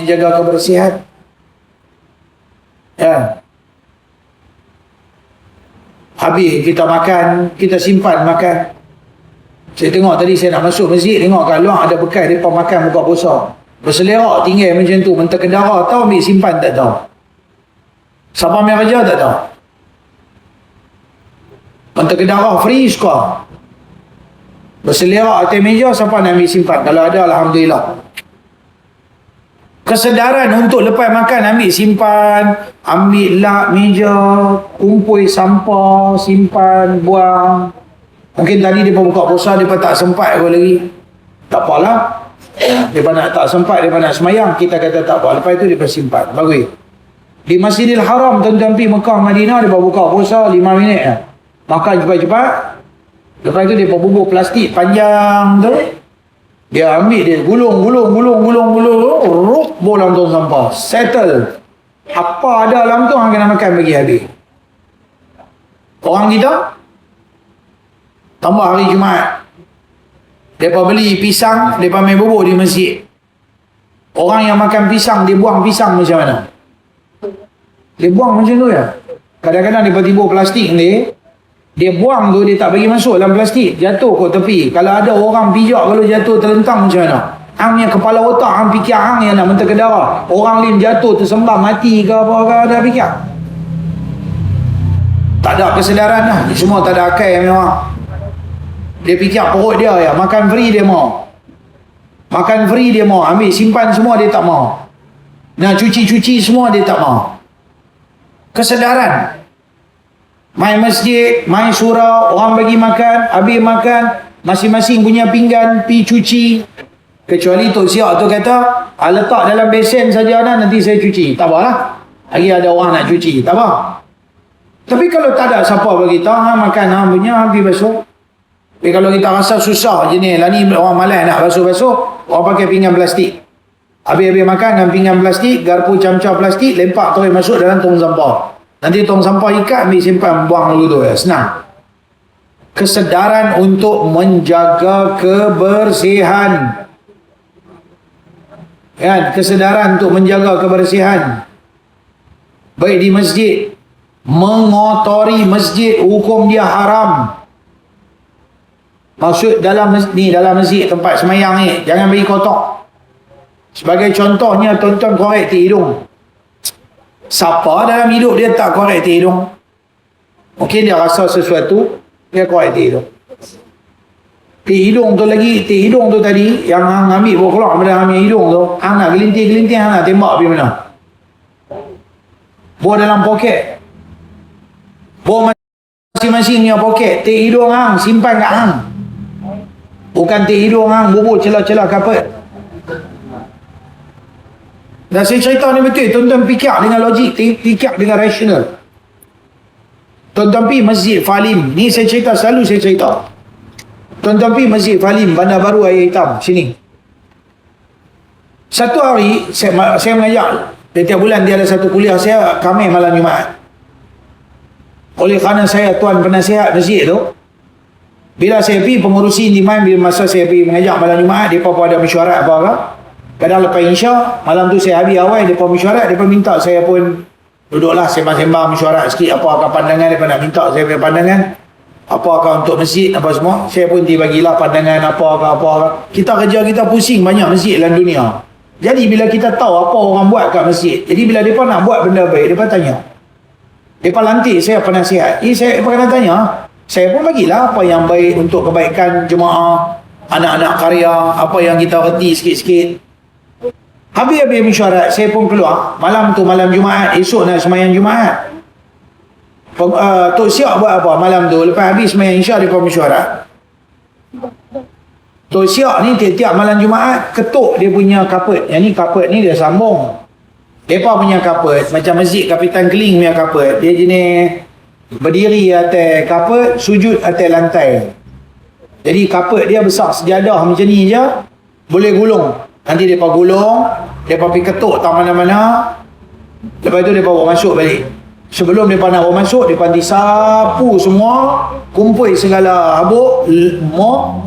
jaga kebersihan. Ya. Habis kita makan, kita simpan makan. Saya tengok tadi saya nak masuk masjid, tengok kat luar ada bekas mereka makan buka puasa. Berselerak tinggal macam tu, mentah kendara tahu ambil simpan tak tahu. Siapa ambil kerja tak tahu. Mentah kendara free suka. Berselerak atas meja, siapa nak ambil simpan? Kalau ada, alhamdulillah. Kesedaran untuk lepas makan ambil simpan, ambil lap meja, kumpul sampah, simpan, buang. Mungkin tadi dia buka puasa, dia tak sempat kot lagi. Tak apalah. Dia nak tak sempat, dia nak semayang, kita kata tak apa. Lepas itu dia simpan. Bagus. Di Masjidil Haram, tuan-tuan pergi Mekah, Madinah, dia buka puasa 5 minit lah. Makan cepat-cepat. Lepas itu dia bubur plastik panjang tu. Dia ambil, dia gulung, bolang tong sampah. Settle. Apa ada dalam tu, orang kena makan bagi habis. Orang kita, tambah hari Jumaat. Mereka beli pisang, mereka main bubur di masjid. Orang yang makan pisang, dia buang pisang macam mana? Dia buang macam tu ya. Kadang-kadang dia tiba plastik ni, dia buang tu, dia tak bagi masuk dalam plastik, jatuh ke tepi. Kalau ada orang pijak, kalau jatuh terlentang macam mana? Hang yang kepala otak, hang fikir hang yang nak mentah ke darah. Orang lain jatuh tersembam mati ke apa ke, ada fikir? Tak ada kesedaran lah. Dia semua tak ada akal yang memang. Dia fikir perut dia ya, makan free dia mau. Makan free dia mau, ambil simpan semua dia tak mau. Nak cuci-cuci semua dia tak mau. Kesedaran. Main masjid, main surau, orang bagi makan, habis makan, masing-masing punya pinggan, pi cuci. Kecuali Tok Siak tu kata, letak dalam besen saja lah, nanti saya cuci. Tak apalah. Lagi ada orang nak cuci, tak apa. Tapi kalau tak ada siapa bagi tahu, makan punya, habis basuh. Tapi kalau kita rasa susah je ni, lah ni orang malas nak basuh-basuh, orang pakai pinggan plastik. Habis-habis makan dengan pinggan plastik, garpu camca plastik, lempak terus masuk dalam tong sampah. Nanti tong sampah ikat, ambil simpan, buang dulu tu. Ya. Senang. Kesedaran untuk menjaga kebersihan. Kan? Kesedaran untuk menjaga kebersihan. Baik di masjid. Mengotori masjid, hukum dia haram. Maksud dalam masjid tempat semayang ni, jangan bagi kotor. Sebagai contohnya, tuan-tuan korek ti hidung. Siapa dalam hidup dia tak korek ti hidung? Mungkin dia rasa sesuatu, dia korek ti hidung. Ti hidung tu lagi, ti hidung tu tadi, yang hang ambil bawa keluar pada ambil hidung tu, hang nak gelintir-gelintir, hang nak tembak pergi mana? Bawa dalam poket. Bawa masing-masing punya poket. Ti hidung hang, simpan kat hang. Bukan ti hidung hang, bubur celah-celah kapet. Dan saya cerita ni betul, tuan-tuan fikir dengan logik, fikir dengan rasional. Tuan-tuan pergi Masjid Falim, ni saya cerita, selalu saya cerita. Tuan-tuan pergi Masjid Falim, Bandar Baru Air Hitam, sini. Satu hari, saya mengajak, setiap bulan dia ada satu kuliah saya, Khamis malam Jumaat. Oleh kerana saya tuan penasihat masjid tu, bila saya pergi pengurusi intiman, bila masa saya pergi mengajak malam Jumaat, mereka pun ada mesyuarat apa ke. Kadang lepas Isya, malam tu saya habis awal, mereka mesyuarat, mereka minta saya pun duduklah sembang-sembang mesyuarat sikit, apakah pandangan, mereka nak minta saya punya pandangan, apakah untuk masjid, apa semua. Saya pun bagilah pandangan apakah. Kita kerja kita pusing banyak masjid dalam dunia. Jadi bila kita tahu apa orang buat kat masjid, jadi bila mereka nak buat benda baik, mereka tanya. Mereka lantik saya penasihat. Saya kena tanya, saya pun bagilah apa yang baik untuk kebaikan jemaah, anak-anak karya, apa yang kita reti sikit-sikit. Habis-habis mesyuarat, saya pun keluar. Malam tu, malam Jumaat, esok nak semayang Jumaat. Tok Siak buat apa malam tu? Lepas habis semayang Isya, dia pun mesyuarat. Tok Siak ni tiap-tiap malam Jumaat, ketuk dia punya kapet. Yang ni kapet ni dia sambung. Mereka punya kapet, macam masjid Kapitan Keling punya kapet. Dia jenis berdiri atas kapet, sujud atas lantai. Jadi kapet dia besar sejadah macam ni je, boleh gulung. Nanti mereka gulung, mereka pergi ketuk tak mana-mana. Lepas tu mereka bawa masuk balik. Sebelum mereka nak bawa masuk, mereka disapu semua, kumpul segala habuk, mop.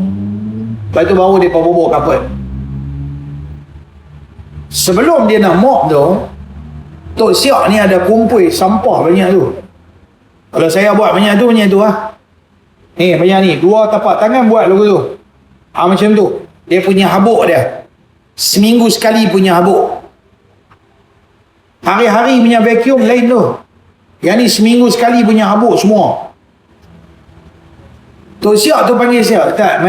Lepas tu baru mereka bubur kapet. Sebelum dia nak mop tu, Tok Siak ni ada kumpul sampah banyak tu. Kalau saya buat banyak tu lah. Ni banyak ni, 2 tapak tangan buat lagu tu. Macam tu. Dia punya habuk dia. Seminggu sekali punya habuk. Hari-hari punya vacuum lain tu. Yang ni seminggu sekali punya habuk semua. Tok Siak tu panggil saya, "Ustaz,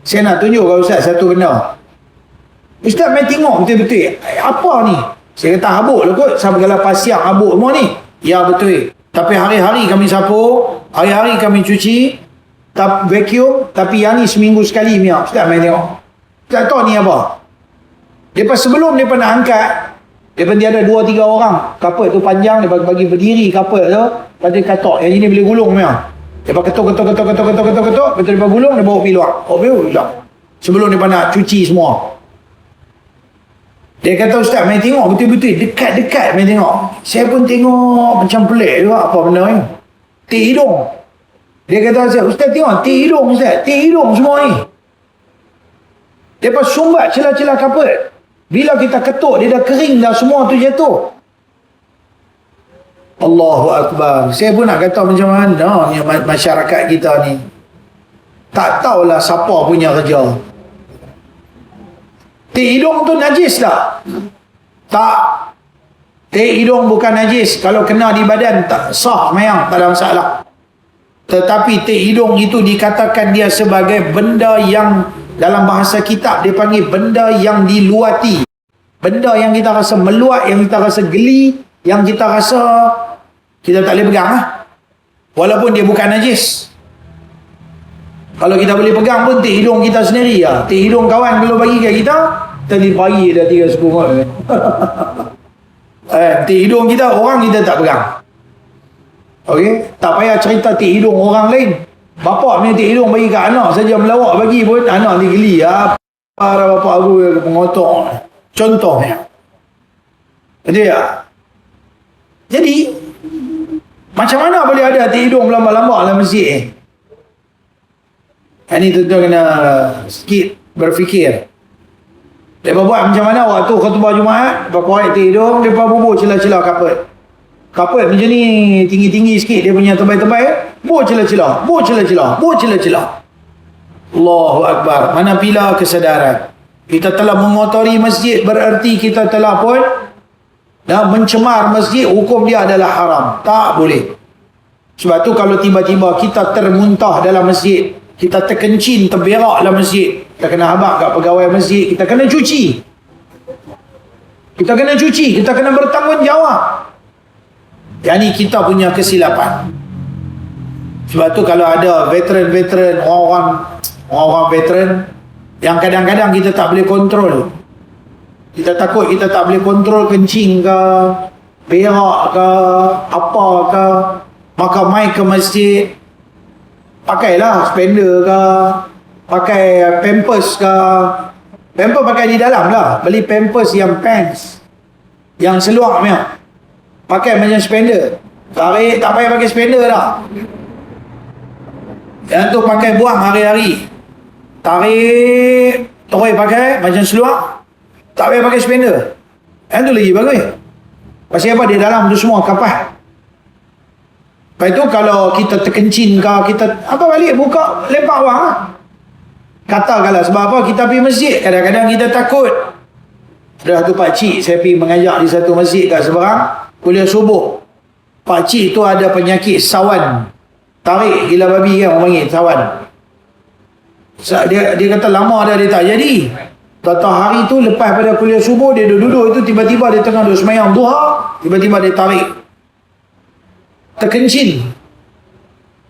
saya nak tunjuk kat Ustaz satu benda." "Ustaz, tengok betul-betul. Apa ni?" Saya kata, "Habuk lah kot. Sama kalau pasiak habuk semua ni." "Ya, betul. Tapi hari-hari kami sapu, hari-hari kami cuci, vacuum, tapi yang ni seminggu sekali punya." "Ustaz, tengok." Tak tahu ni apa. Lepas sebelum dia nak angkat, dia ada 2-3 orang. Kapal tu panjang, dia bagi berdiri kapal tu. Lepas dia katok, yang ini boleh gulung punya. Dia ketuk. Lepas tu dia gulung, dia bawa pergi luar. Sebelum dia nak cuci semua. Dia kata, "Ustaz, tengok betul-betul. Dekat-dekat tengok." Saya pun tengok macam pelik juga apa benda ni. Tik hidung. Dia kata, "Ustaz, tengok. Tik hidung, Ustaz. Tik hidung semua ni." Lepas sumbat celah-celah kapal. Bila kita ketuk, dia dah kering dah semua tu jatuh. Allahu Akbar. Saya pun nak kata macam mana ni masyarakat kita ni. Tak tahulah siapa punya kerja. Tik hidung tu najis tak? Tak. Tik hidung bukan najis. Kalau kena di badan, tak sah mayang, tak ada masalah. Tetapi tik hidung itu dikatakan dia sebagai benda yang dalam bahasa kitab dia panggil benda yang diluati. Benda yang kita rasa meluat, yang kita rasa geli, yang kita rasa kita tak boleh pegang lah. Walaupun dia bukan najis. Kalau kita boleh pegang pun tik hidung kita sendiri lah. Tik hidung kawan kalau bagi kat kita, tadi pagi dah 3 sekungut. Tik hidung kita, orang kita tak pegang. Okey, tak payah cerita tik hidung orang lain. Bapak punya tik hidung bagi kat anak saja melawak bagi pun anak ni geli. Apa bapak aku mengotok. Contohnya. Jadi macam mana boleh ada tik hidung lambak-lambak dalam masjid ni? Ini tuan-tuan kena sikit berfikir. Mereka buat macam mana waktu khutbah Jumaat, pakai tik hidung, mereka bubuh celah-celah kapal. Kapal macam ni tinggi-tinggi sikit, dia punya tebal-tebal, bubuh celah-celah, bubuh celah-celah, bubuh celah-celah. Allahu Akbar. Mana pila kesedaran. Kita telah mengotori masjid, bererti kita telah pun mencemar masjid, hukum dia adalah haram. Tak boleh. Sebab tu kalau tiba-tiba kita termuntah dalam masjid, kita terkencing, terberak dalam masjid, kita kena habaq kat pegawai masjid, kita kena cuci. Kita kena cuci, kita kena bertanggungjawab. Yang ni kita punya kesilapan. Sebab tu kalau ada veteran-veteran, orang-orang veteran, yang kadang-kadang kita tak boleh kontrol. Kita takut kita tak boleh kontrol kencing ke, berak ke, apa ke, maka mai ke masjid, pakailah spender ke, pakai pampers ke. Pampers pakai di dalam lah. Beli pampers yang pants, yang seluar punya, pakai macam spender. Tarik, tak payah pakai spender dah. Yang tu pakai buang hari-hari. Tarik, terus pakai macam seluar, tak payah pakai spender. Yang tu lagi bagus. Pasal apa? Dia dalam tu semua kapas. Lepas tu kalau kita terkencing ke, kita apa balik buka lepak wang lah. Katakanlah sebab apa kita pergi masjid, kadang-kadang kita takut. Dah tu pakcik saya pergi mengajar di satu masjid kat seberang, kuliah subuh. Pakcik tu ada penyakit sawan. Tarik gila babi kan orang panggil sawan. Dia kata lama dah dia tak jadi. Tata hari tu lepas pada kuliah subuh, dia duduk itu, tiba-tiba dia tengah duduk semayang duha, tiba-tiba dia tarik, terkencing.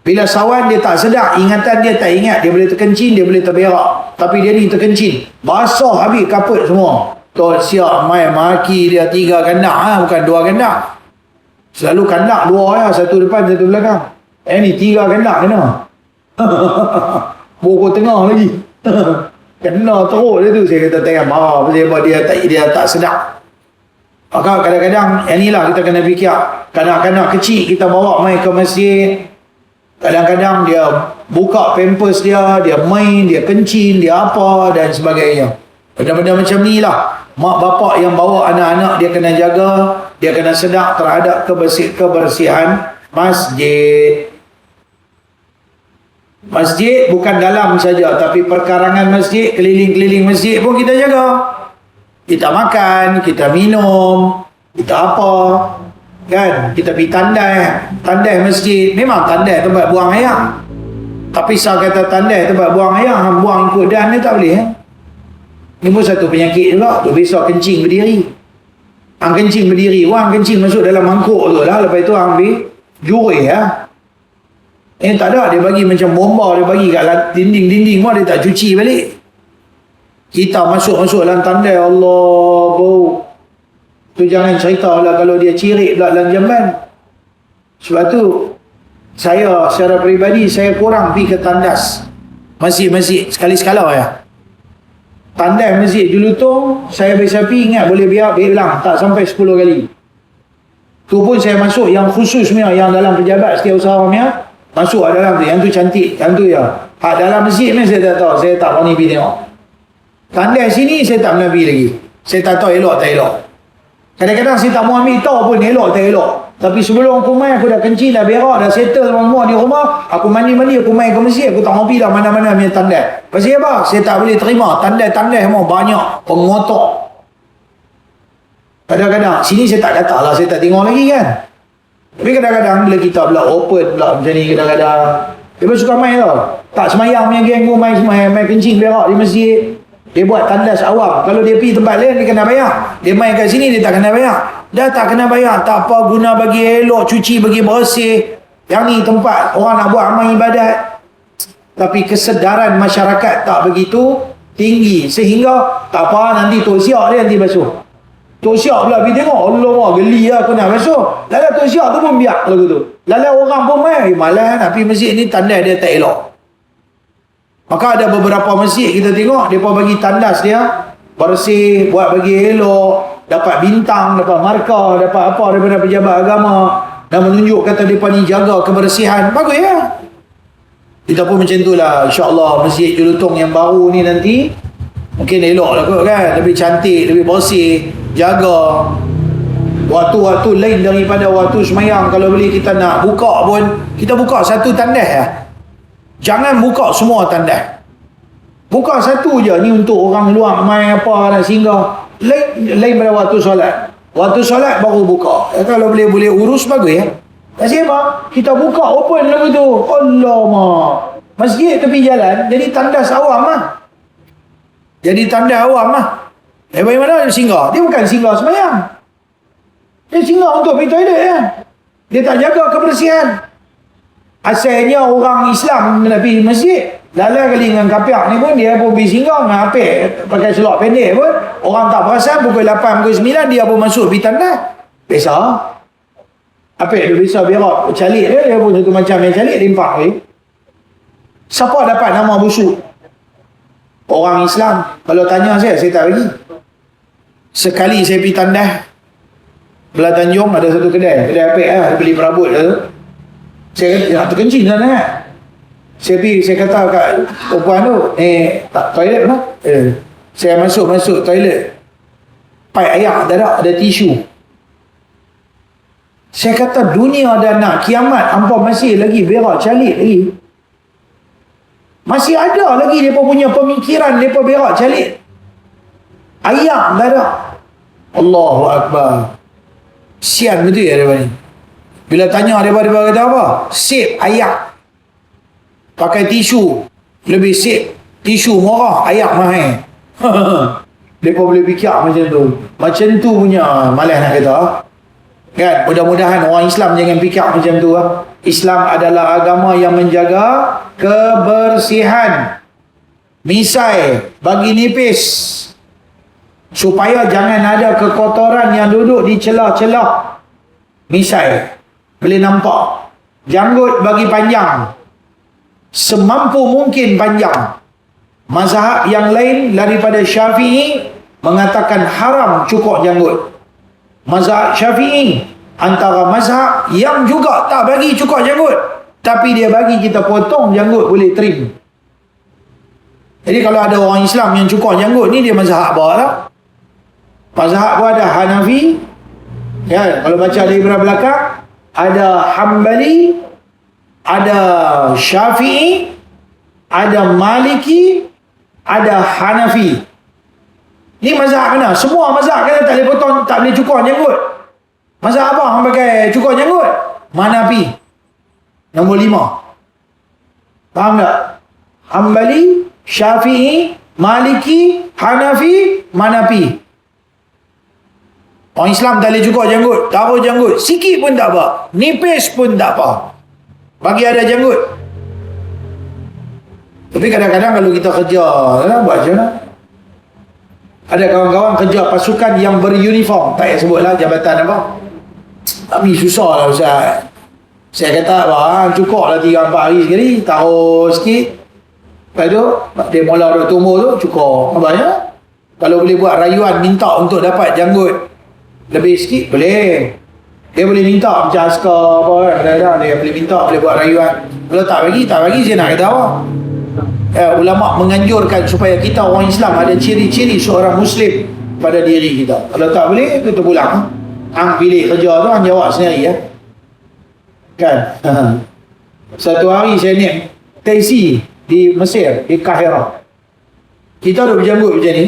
Bila sawan dia tak sedar, ingatan dia tak ingat, dia boleh terkencing, dia boleh terberak, tapi dia ni terkencing, basah habis kaput semua. Tok Siak mai maki dia 3 kandak, bukan 2 kandak. Selalu kandak 2 ya, satu depan satu belakang. Ni 3 kandak kena. Pokok tengah lagi. Kena teruk dia tu. Saya kata tengah marah sebab dia tak sedap. Maka kadang-kadang yang inilah kita kena fikir. Kanak-kanak kecil kita bawa main ke masjid, kadang-kadang dia buka pampers dia main, dia kencing, dia apa dan sebagainya. Benda-benda macam ni lah. Mak bapak yang bawa anak-anak, dia kena jaga, dia kena sedar terhadap kebersihan masjid. Masjid bukan dalam saja, tapi perkarangan masjid, keliling-keliling masjid pun kita jaga. Kita makan, kita minum, kita apa, kan? Kita pergi tandai masjid. Memang tandai tempat buang air, tapi saya kata tandai tempat buang air, buang ikut dan ni tak boleh. Ni pun satu penyakit juga. Tu besok kencing berdiri. Kencing berdiri, orang kencing masuk dalam mangkuk tu lah. Lepas tu ambil jurih lah. Tak ada, dia bagi macam bomba, dia bagi kat dinding-dinding pun dia tak cuci balik. Kita masuk dalam tandai, Allah, bau. Tu jangan cerita lah kalau dia cirit pula dalam jamban. Sebab tu saya secara peribadi, saya kurang pergi ke tandas masjid-masjid sekali-sekala ya. Tandai masjid Julutong, saya biasa pergi, ingat boleh bilang tak sampai 10 kali. Tu pun saya masuk yang khususnya, yang dalam pejabat setiausaha punya, masuk dalam tu, yang tu cantik, yang tu ya. Dalam masjid ni saya tak tahu, saya tak berani pergi tengok. Tandai sini saya tak pernah pergi lagi. Saya tak tahu elok tak elok. Kadang-kadang saya tak mau ambil tahu pun elok tak elok. Tapi sebelum aku main, aku dah kencing, dah berak, dah settle semua di rumah. Aku mandi-mandi, aku main ke masjid. Aku tak mau pergi dah mana-mana punya tandai. Pasal apa? Saya tak boleh terima. Tandai-tandai semua banyak pengotok. Kadang-kadang, sini saya tak datang lah. Saya tak tengok lagi kan. Tapi kadang-kadang bila kita pula open pula macam ni, kadang-kadang dia pun suka main tau. Tak semayang punya geng pun main kencing berak di masjid. Dia buat tandas awam. Kalau dia pergi tempat lain, dia kena bayar. Dia main kat sini, dia tak kena bayar. Dah tak kena bayar. Tak apa guna bagi elok, cuci bagi bersih. Yang ni tempat orang nak buat amal ibadat. Tapi kesedaran masyarakat tak begitu tinggi. Sehingga, tak apa, nanti Tok Siak dia nanti basuh. Tok Siak pula pergi tengok. Allah, geli lah aku nak basuh. Lala Tok Siak tu pun biar lagu tu. Lala orang pun main. Malah nak pergi masjid ni, tanda dia tak elok. Maka ada beberapa masjid kita tengok, mereka bagi tandas dia bersih, buat bagi elok, dapat bintang, dapat markah, dapat apa daripada pejabat agama, dan menunjuk kata mereka ni jaga kebersihan. Bagus ya. Kita pun macam tu lah. InsyaAllah masjid Julutong yang baru ni nanti mungkin elok lah kot kan, lebih cantik, lebih bersih, jaga waktu-waktu lain daripada waktu semayang. Kalau boleh kita nak buka pun, kita buka satu tandas lah. Jangan buka semua tandas. Buka satu je. Ni untuk orang luar main apa nak singgah. Lain pada waktu solat. Waktu solat baru buka. Kalau boleh urus bagus ya. Pasal apa? Kita buka open lagu tu. Alamak. Masjid tepi jalan jadi tandas awam lah. Jadi tandas awam lah. Bagaimana dia singgah? Dia bukan singgah semayang. Dia singgah untuk pergi toilet ya. Dia tak jaga kebersihan. Asalnya orang Islam nak pergi masjid, lala kali dengan kapiak ni pun dia pun pergi singgah dengan apik pakai selok pendek pun, orang tak perasan pukul 8, pukul 9 dia pun masuk pergi tandas. Biasa. Apik dia biasa berak calik dia pun satu macam yang calik limpak ni. Siapa dapat nama busuk? Orang Islam. Kalau tanya saya tak bagi. Sekali saya pergi tandas belah Tanjung, ada satu kedai apik lah, dia beli perabot tu. Saya kata, terkencing sana kan. Saya kata kat perempuan tu, tak toilet lah. Saya masuk toilet. Paip air, ada tisu. Saya kata, dunia dah nak kiamat, hampa masih lagi berak calik lagi. Masih ada lagi mereka punya pemikiran, mereka berak calik. Air tak ada. Allahu Akbar. Sian betul ya daripada ni. Bila tanya daripada kata apa? Sip ayak. Pakai tisu. Lebih sip. Tisu murah, ayak mahal. Mereka boleh fikir macam tu. Macam tu punya malas nak kata. Kan? Mudah-mudahan orang Islam jangan fikir macam tu. Islam adalah agama yang menjaga kebersihan. Misai bagi nipis. Supaya jangan ada kekotoran yang duduk di celah-celah. Misai. Boleh nampak. Janggut bagi panjang. Semampu mungkin panjang. Mazhab yang lain daripada Syafi'i mengatakan haram cukur janggut. Mazhab Syafi'i antara mazhab yang juga tak bagi cukur janggut. Tapi dia bagi kita potong janggut boleh trim. Jadi kalau ada orang Islam yang cukur janggut ni, dia mazhab apa lah? Mazhab pun ada Hanafi, ya, kalau baca dari belakang ada Hambali, ada Syafi'i, ada Maliki, ada Hanafi. Ni mazhab mana? Semua mazhab kata tak boleh potong, tak boleh cukur janggut. Mazhab apa orang pakai cukur janggut? Hanafi. Nombor 5. Faham tak? Hambali, Syafi'i, Maliki, Hanafi, Manafi. Orang Islam tak boleh cukur janggut, taruh janggut sikit pun tak apa, nipis pun tak apa, bagi ada janggut. Tapi kadang-kadang kalau kita kerja, buat macam mana? Ada kawan-kawan kerja pasukan yang beruniform, tak payah sebutlah jabatan apa. Tapi susah lah Ustaz. Saya kata abang, cukup lah 3-4 hari sekali, taruh sikit. Lepas tu, dia mula duk tumbuh tu, cukup. Abangnya, kalau boleh buat rayuan, minta untuk dapat janggut lebih sikit, boleh. Dia boleh minta macam askar apa kan, kadang-kadang dia boleh minta, boleh buat rayuan. Kalau tak bagi, saya nak kata apa? Ulama menganjurkan supaya kita orang Islam ada ciri-ciri seorang Muslim pada diri kita. Kalau tak boleh, kita pulang. Hang pilih kerja tu, hang jawab sendiri ya. Kan? Satu hari saya naik taksi di Mesir, di Kahirah. Kita duduk berjanggut macam ni.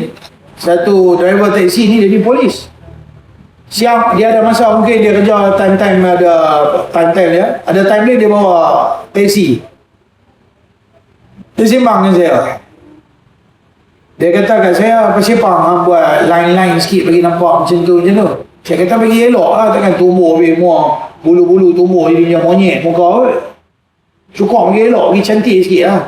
Satu driver taksi ni jadi polis. Siang dia ada masa, mungkin dia kerja time-time, ada time-time dia. Ada time dia bawa taksi. Dia sembang dengan saya. Dia kata kat saya, apa siapa buat line-line sikit bagi nampak macam tu. Saya kata bagi elok lah, takkan tumbuh habis muak, bulu-bulu tumbuh jadi macam monyet muka kot. Cukup bagi elok, bagi cantik sikit lah.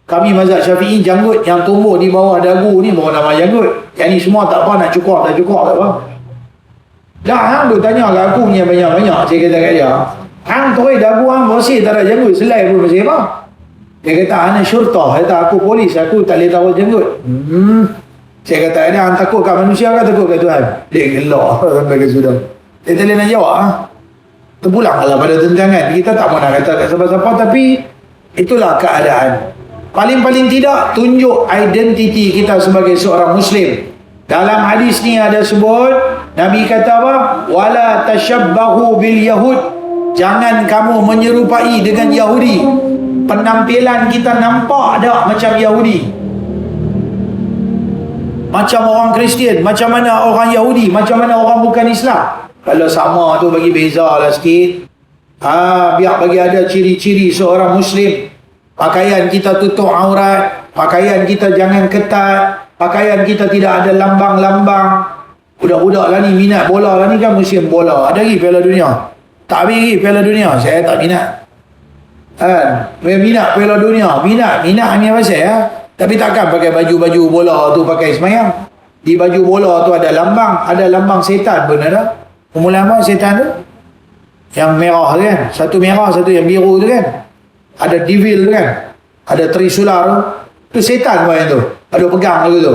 Kami mazhab Syafi'i, janggut yang tumbuh di bawah dagu ni bawa nama janggut. Yang ni semua tak apa, nak cukup tak cukup tak apa. Dah hang tu tanya kat aku punya banyak-banyak. Saya kata kat dia, hang terus dagu hang bersih tak ada janggut, selai pun bersih apa. Dia kata anak syurtah, kata aku polis, aku tak boleh taruh janggut. Saya kata ada hang takut kat manusia ke takut kat Tuhan? Dia gelak sampai ke sudah. Dia tak boleh nak jawab ha? Terpulanglah pada tentangan. Kita tak mahu nak kata kat siapa-siapa, tapi itulah keadaan. Paling-paling tidak tunjuk identiti kita sebagai seorang Muslim. Dalam hadis ni ada sebut, Nabi kata apa? Wala tashabbahu bil yahud. Jangan kamu menyerupai dengan Yahudi. Penampilan kita nampak tak macam Yahudi, macam orang Kristian, macam mana orang Yahudi, macam mana orang bukan Islam. Kalau sama tu bagi beza lah sikit. Biar bagi ada ciri-ciri seorang Muslim. Pakaian kita tutup aurat, pakaian kita jangan ketat, pakaian kita tidak ada lambang-lambang. Budak-budak lah ni minat bola lah ni kan, musim bola. Ada lagi Piala Dunia? Tak lagi Piala Dunia, saya tak minat. Minat Piala Dunia, minat ni apa saya? Tapi takkan pakai baju-baju bola tu pakai semayang. Di baju bola tu ada lambang setan pun ada. Mula apa setan tu? Yang merah tu kan, satu merah, satu yang biru tu kan. Ada devil tu kan, ada trisula tu setan pun yang tu. Ada pegang lagu tu.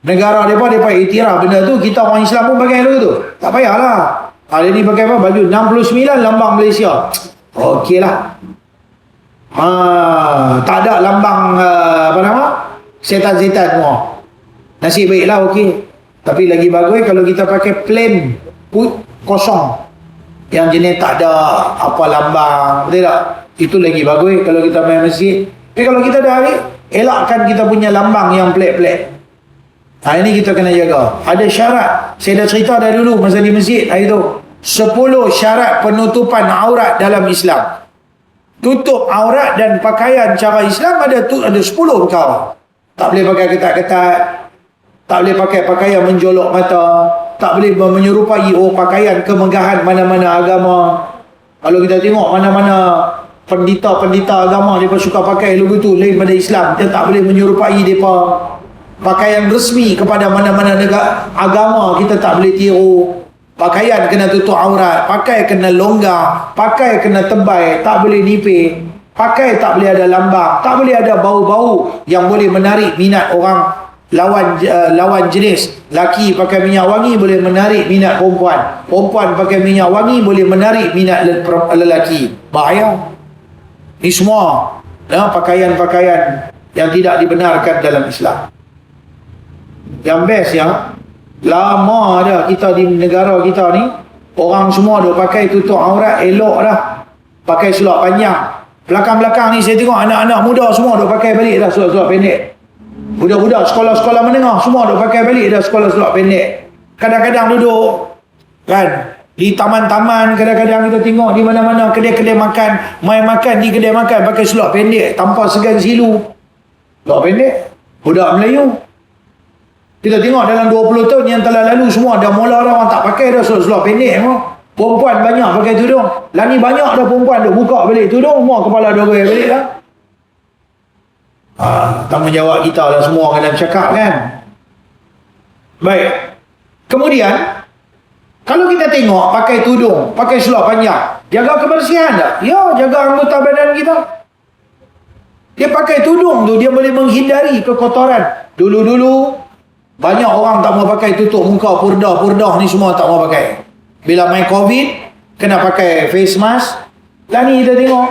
Negara mereka iktiraf benda tu, kita orang Islam pun pakai lagu tu. Tak payahlah. Dia ni pakai apa? Baju 69 lambang Malaysia. Okey lah. Tak ada lambang apa nama? Setan-setan semua. Nasib baiklah okey. Tapi lagi bagus kalau kita pakai plain kosong. Yang jenis tak ada apa lambang, betul tak? Itu lagi bagus kalau kita main masjid. Tapi kalau kita dah ambil, elakkan kita punya lambang yang pelik-pelik. Ini kita kena jaga. Ada syarat. Saya dah cerita dah dulu masa di masjid hari tu. 10 syarat penutupan aurat dalam Islam. Tutup aurat dan pakaian cara Islam ada 10 perkara. Tak boleh pakai ketat-ketat, tak boleh pakai pakaian menjolok mata, tak boleh menyerupai pakaian kemegahan mana-mana agama. Kalau kita tengok mana-mana pendeta-pendeta agama, mereka suka pakai logo tu lain pada Islam, dia tak boleh menyerupai mereka. Pakaian resmi kepada mana-mana negara agama kita tak boleh tiru. Pakaian kena tutup aurat, pakai kena longgar, pakai kena tebal, tak boleh nipis, pakai tak boleh ada lambang, tak boleh ada bau-bau yang boleh menarik minat orang lawan jenis. Laki pakai minyak wangi boleh menarik minat perempuan, perempuan pakai minyak wangi boleh menarik minat lelaki. Bahaya ni semua. Pakaian-pakaian yang tidak dibenarkan dalam Islam. Yang best ya, lama dah kita di negara kita ni, orang semua duk pakai tutup aurat elok dah, pakai seluar panjang. Belakang-belakang ni saya tengok anak-anak muda semua duk pakai balik dah seluar pendek. Budak-budak sekolah-sekolah menengah semua duk pakai balik dah seluar pendek. Kadang-kadang duduk kan di taman-taman, kadang-kadang kita tengok di mana-mana kedai-kedai makan, main makan di kedai makan pakai seluar pendek tanpa segan silu. Seluar pendek budak Melayu. Kita tengok dalam 20 tahun yang telah lalu semua dah mula dah orang tak pakai dah seluar pendek semua. Perempuan banyak pakai tudung. Lah ni banyak dah perempuan duk buka balik tudung, semua kepala dah goyang balik dah. Tanggungjawab kita lah semua kena bercakap kan. Baik. Kemudian kalau kita tengok pakai tudung, pakai seluar panjang, jaga kebersihan tak? Ya, jaga anggota badan kita. Dia pakai tudung tu, dia boleh menghindari kekotoran. Dulu-dulu banyak orang tak mau pakai tutup muka, purdah ni semua tak mau pakai. Bila main COVID, kena pakai face mask. Lah ni kita tengok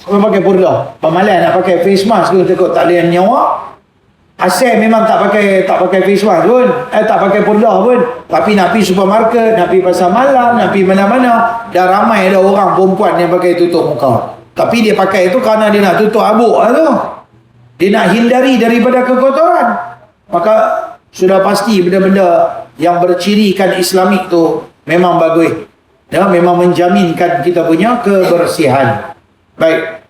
orang pakai purdah. Pemalas nak pakai face mask tu, takut tak boleh nyawa. Asal memang tak pakai face mask pun, tak pakai purdah pun. Tapi nak pergi supermarket, nak pergi pasar malam, nak pergi mana-mana, dah ramai dah orang perempuan yang pakai tutup muka. Tapi dia pakai itu kerana dia nak tutup abuk lah tu. Dia nak hindari daripada kekotoran. Maka sudah pasti benda-benda yang bercirikan Islamik tu memang bagus. Ya, memang menjaminkan kita punya kebersihan. Baik.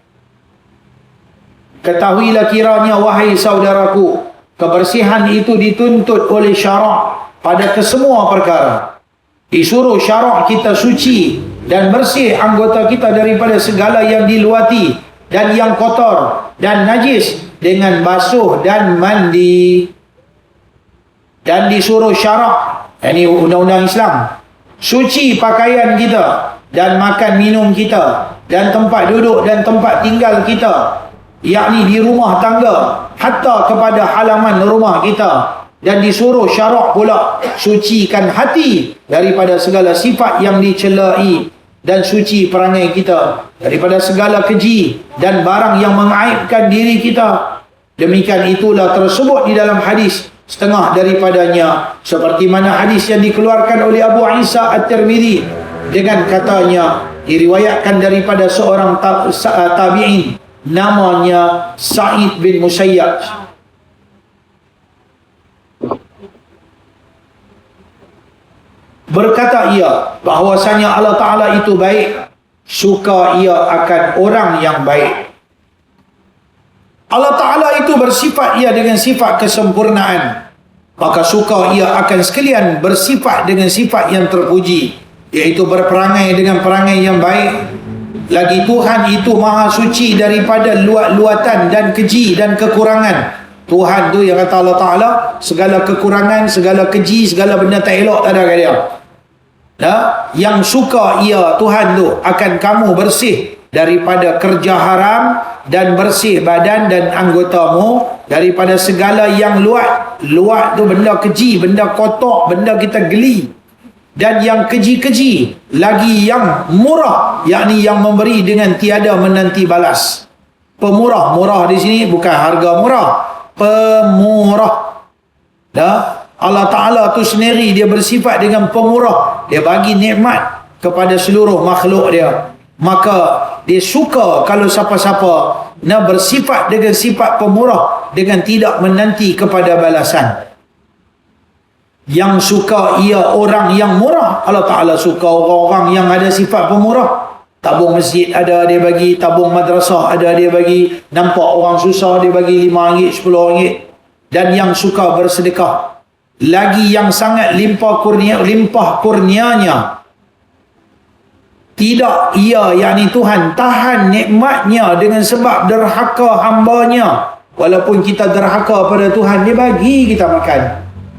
Ketahuilah kiranya wahai saudaraku, kebersihan itu dituntut oleh syarak pada kesemua perkara. Disuruh syarak kita suci dan bersih anggota kita daripada segala yang diluati dan yang kotor dan najis dengan basuh dan mandi. Dan disuruh syarak, ini undang-undang Islam, suci pakaian kita dan makan minum kita dan tempat duduk dan tempat tinggal kita, yakni di rumah tangga hatta kepada halaman rumah kita. Dan disuruh syarak pula sucikan hati daripada segala sifat yang dicelai dan suci perangai kita daripada segala keji dan barang yang mengaibkan diri kita. Demikian itulah tersebut di dalam hadis setengah daripadanya, seperti mana hadis yang dikeluarkan oleh Abu Isa At-Tirmidzi dengan katanya, diriwayatkan daripada seorang tabi'in namanya Sa'id bin Musayyab. Berkata ia bahwasanya Allah Ta'ala itu baik, suka ia akan orang yang baik. Allah Ta'ala itu bersifat ia dengan sifat kesempurnaan, maka suka ia akan sekalian bersifat dengan sifat yang terpuji, iaitu berperangai dengan perangai yang baik. Lagi Tuhan itu maha suci daripada luat-luatan dan keji dan kekurangan. Tuhan tu yang kata Allah Ta'ala, segala kekurangan, segala keji, segala benda tak elok tak ada kat dia. Yang suka ia Tuhan tu akan kamu bersih daripada kerja haram dan bersih badan dan anggotamu daripada segala yang luat. Luat tu benda keji, benda kotor, benda kita geli. Dan yang keji-keji, lagi yang murah, yakni yang memberi dengan tiada menanti balas. Pemurah, murah di sini bukan harga murah, pemurah. Allah Ta'ala tu sendiri dia bersifat dengan pemurah. Dia bagi nikmat kepada seluruh makhluk dia. Maka dia suka kalau siapa-siapa nak bersifat dengan sifat pemurah dengan tidak menanti kepada balasan. Yang suka ia orang yang murah. Allah Ta'ala suka orang-orang yang ada sifat pemurah. Tabung masjid ada dia bagi, tabung madrasah ada dia bagi, nampak orang susah dia bagi RM5, RM10. Dan yang suka bersedekah, lagi yang sangat limpah kurnianya, tidak ia, yakni Tuhan, tahan nikmatnya dengan sebab derhaka hambanya. Walaupun kita derhaka pada Tuhan, dia bagi kita makan,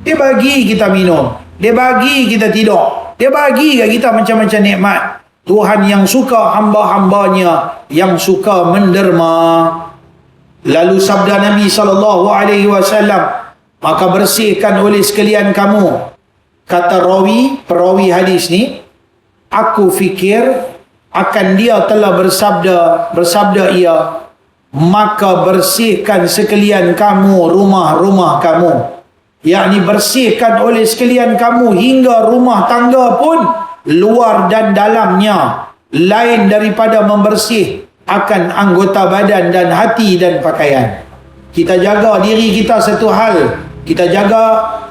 dia bagi kita minum, dia bagi kita tidur, dia bagi kat kita macam-macam nikmat. Tuhan yang suka hamba-hambanya yang suka menderma. Lalu sabda Nabi SAW, maka bersihkan oleh sekalian kamu. Kata perawi hadis ni, aku fikir akan dia telah bersabda ia, maka bersihkan sekalian kamu rumah-rumah kamu. Yakni bersihkan oleh sekalian kamu hingga rumah tangga pun, luar dan dalamnya, lain daripada membersih akan anggota badan dan hati dan pakaian. Kita jaga diri kita satu hal, kita jaga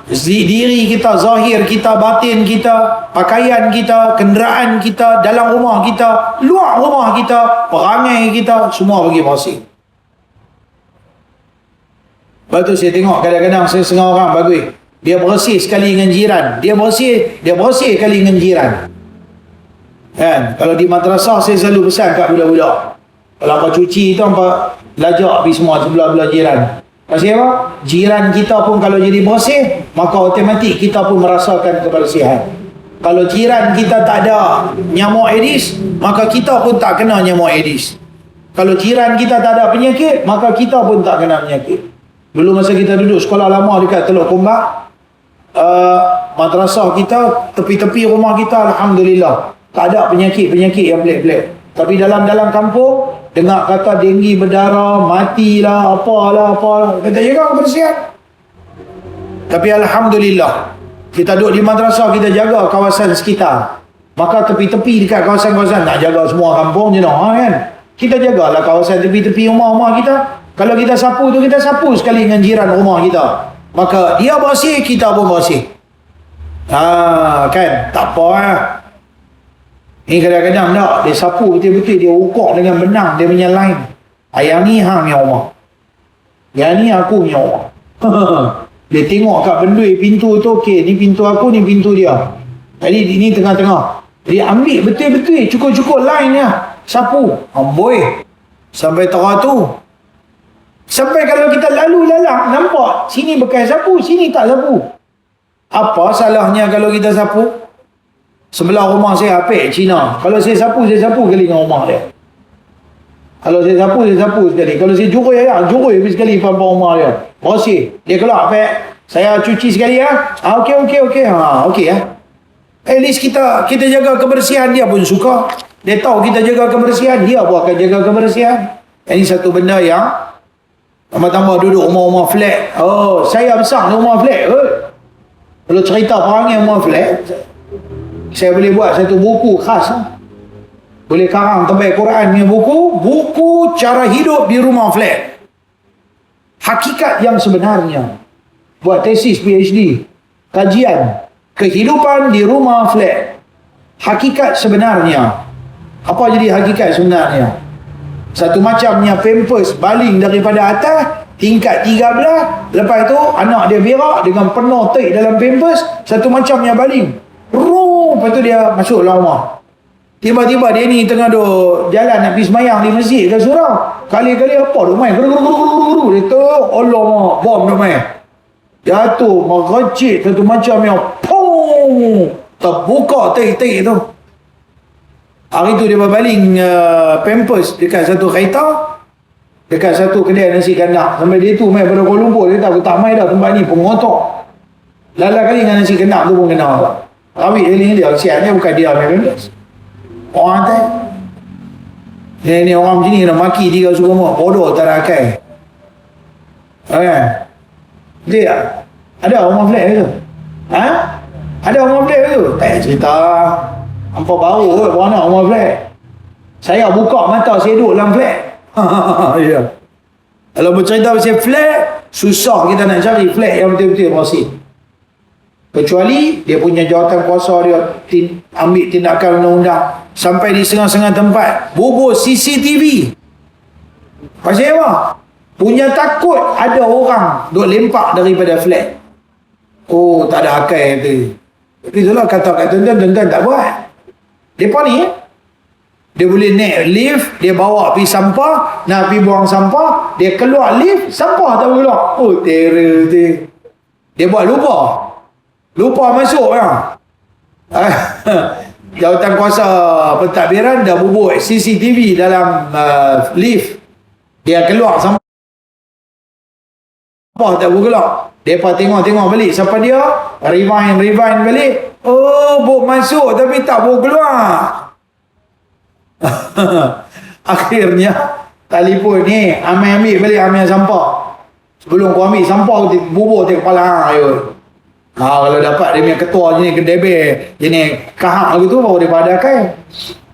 diri kita, zahir kita, batin kita, pakaian kita, kenderaan kita, dalam rumah kita, luar rumah kita, perangai kita, semua bagi bersih. Lepas tu saya tengok kadang-kadang setengah orang bagus, dia bersih sekali dengan jiran, dia bersih sekali dengan jiran. Kan? Kalau di madrasah saya selalu pesan kat budak-budak, kalau kau cuci tu hampa lajak pergi semua sebelah-belah jiran. Pasal apa? Jiran kita pun kalau jadi bersih, maka automatik kita pun merasakan kebersihan. Kalau jiran kita tak ada nyamuk Aedes, maka kita pun tak kena nyamuk Aedes. Kalau jiran kita tak ada penyakit, maka kita pun tak kena penyakit. Dulu masa kita duduk sekolah lama dekat Teluk Kumbak, madrasah kita, tepi-tepi rumah kita, Alhamdulillah, tak ada penyakit-penyakit yang pelik-pelik. Tapi dalam kampung, dengar kata denggi berdarah, matilah, apalah. Kita jaga kebersihan. Tapi Alhamdulillah, kita duduk di madrasah, kita jaga kawasan sekitar. Maka tepi-tepi dekat kawasan-kawasan, nak jaga semua kampung je kan? Kita jagalah kawasan tepi-tepi rumah-rumah kita. Kalau kita sapu tu, kita sapu sekali dengan jiran rumah kita. Maka dia bersih, kita pun bersih. Kan? Tak apa lah. Ni kadang-kadang tak, dia sapu betul-betul, dia ukur dengan benang, dia punya line. Yang ni hang punya rumah, yang ni aku punya rumah. Dia tengok kat bendui pintu tu, okey, ni pintu aku, ni pintu dia. Jadi ni tengah-tengah. Dia ambil betul-betul, cukup-cukup line dia, sapu. Amboi. Sampai teratur. Sampai kalau kita lalu lalang, nampak sini bekas sapu, sini tak sapu. Apa salahnya kalau kita sapu? Sebelah rumah saya apik Cina. Kalau saya sapu kali dengan rumah dia. Kalau saya sapu sekali. Kalau saya jurui sekali depan rumah dia. Bersih. Dia keluar apik, saya cuci sekali ya. Okey. Okey ya. At least kita jaga kebersihan, dia pun suka. Dia tahu kita jaga kebersihan, dia pun akan jaga kebersihan. Ini satu benda yang tambah-tambah duduk rumah-rumah flat. Oh, saya besar di rumah flat. Kalau cerita perangai rumah flat, saya boleh buat satu buku khas. Boleh karang tebal Quran punya buku cara hidup di rumah flat. Hakikat yang sebenarnya. Buat tesis PhD. Kajian kehidupan di rumah flat. Hakikat sebenarnya. Apa jadi hakikat sebenarnya? Satu macamnya pampers baling daripada atas tingkat 13, lepas tu anak dia berak dengan penuh tik dalam pampers, satu macamnya baling. Lepas tu dia masuk dalam rumah. Tiba-tiba dia ni tengah duk jalan nak pergi semayang di masjid ke surau. Kali-kali apa duk main? Guru. Dia tu Allah bom duk main. Jatuh merecik satu macamnya. Pum! Terbuka tik-tik tu. Hari tu dia berbaling pampers dekat satu kereta, dekat satu kedai nasi kandang. Sampai dia tu main pada Kuala Lumpur, dia tahu tak main dah tempat ni, pengotok. Lala kali dengan nasi kandang tu pun kena. Awik healing dia, siapnya bukan dia main pampers. Orang tak. Ni orang macam ni kena maki 3 suku rumah, bodoh tak ada akal. Kan? Dia ada rumah flat ke tu? Ada rumah flat ke tu? Tak payah cerita. Hampa baru kot beranak rumah flat. Saya buka mata, saya duduk dalam flat. Ya. Kalau bercerita pasal flat, susah kita nak cari flat yang betul-betul bersih. Kecuali dia punya jawatan kuasa dia ambil tindakan undang-undang. Sampai di setengah-setengah tempat bubuh CCTV. Pasal apa? Punya takut ada orang duk lempak daripada flat. Oh, tak ada akal tu. Tapi itulah kata tuan-tuan tak buat. Mereka ni dia boleh naik lift, dia bawa pergi sampah, nak pergi buang sampah, dia keluar lift, sampah tak boleh keluar. Oh, terror tu. Dia buat lupa masuk lah. Jawatan kuasa pentadbiran dah bubuh CCTV dalam lift. Dia keluar sampah tak boleh keluar. Mereka tengok balik siapa dia, rewind balik. Oh, buk masuk tapi tak boleh keluar. Akhirnya telefon ni, Amai ambil balik Amai sampah. Sebelum kau ambil sampah, kau bubur tengok kepala hang je. Kalau dapat dia punya ketua jenis kedebel, jenis kahak gitu, baru dia padakai.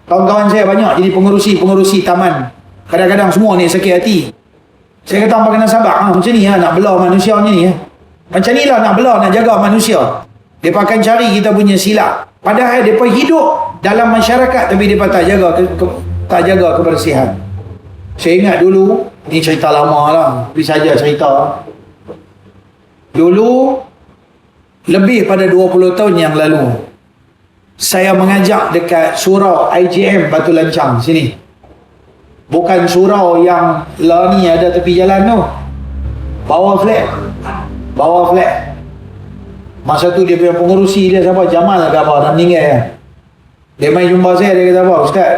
Kawan-kawan saya banyak jadi pengurusi taman. Kadang-kadang semua ni sakit hati. Saya kata hangpa kena sabar. Macam ni nak belah manusia macam ni. Macam ni lah nak belah, nak jaga manusia. Mereka akan cari kita punya silap. Padahal mereka hidup dalam masyarakat, tapi mereka tak jaga kebersihan. Saya ingat dulu, ni cerita lama lah, tapi saja cerita. Dulu, lebih pada 20 tahun yang lalu, saya mengajak dekat surau IGM Batu Lancang sini. Bukan surau yang lah ni ada tepi jalan tu. Bawah flat. Masa tu dia punya pengurusi dia siapa? Jamal ke apa? Dah meninggal. Dia main jumpa saya, dia kata apa? Ustaz,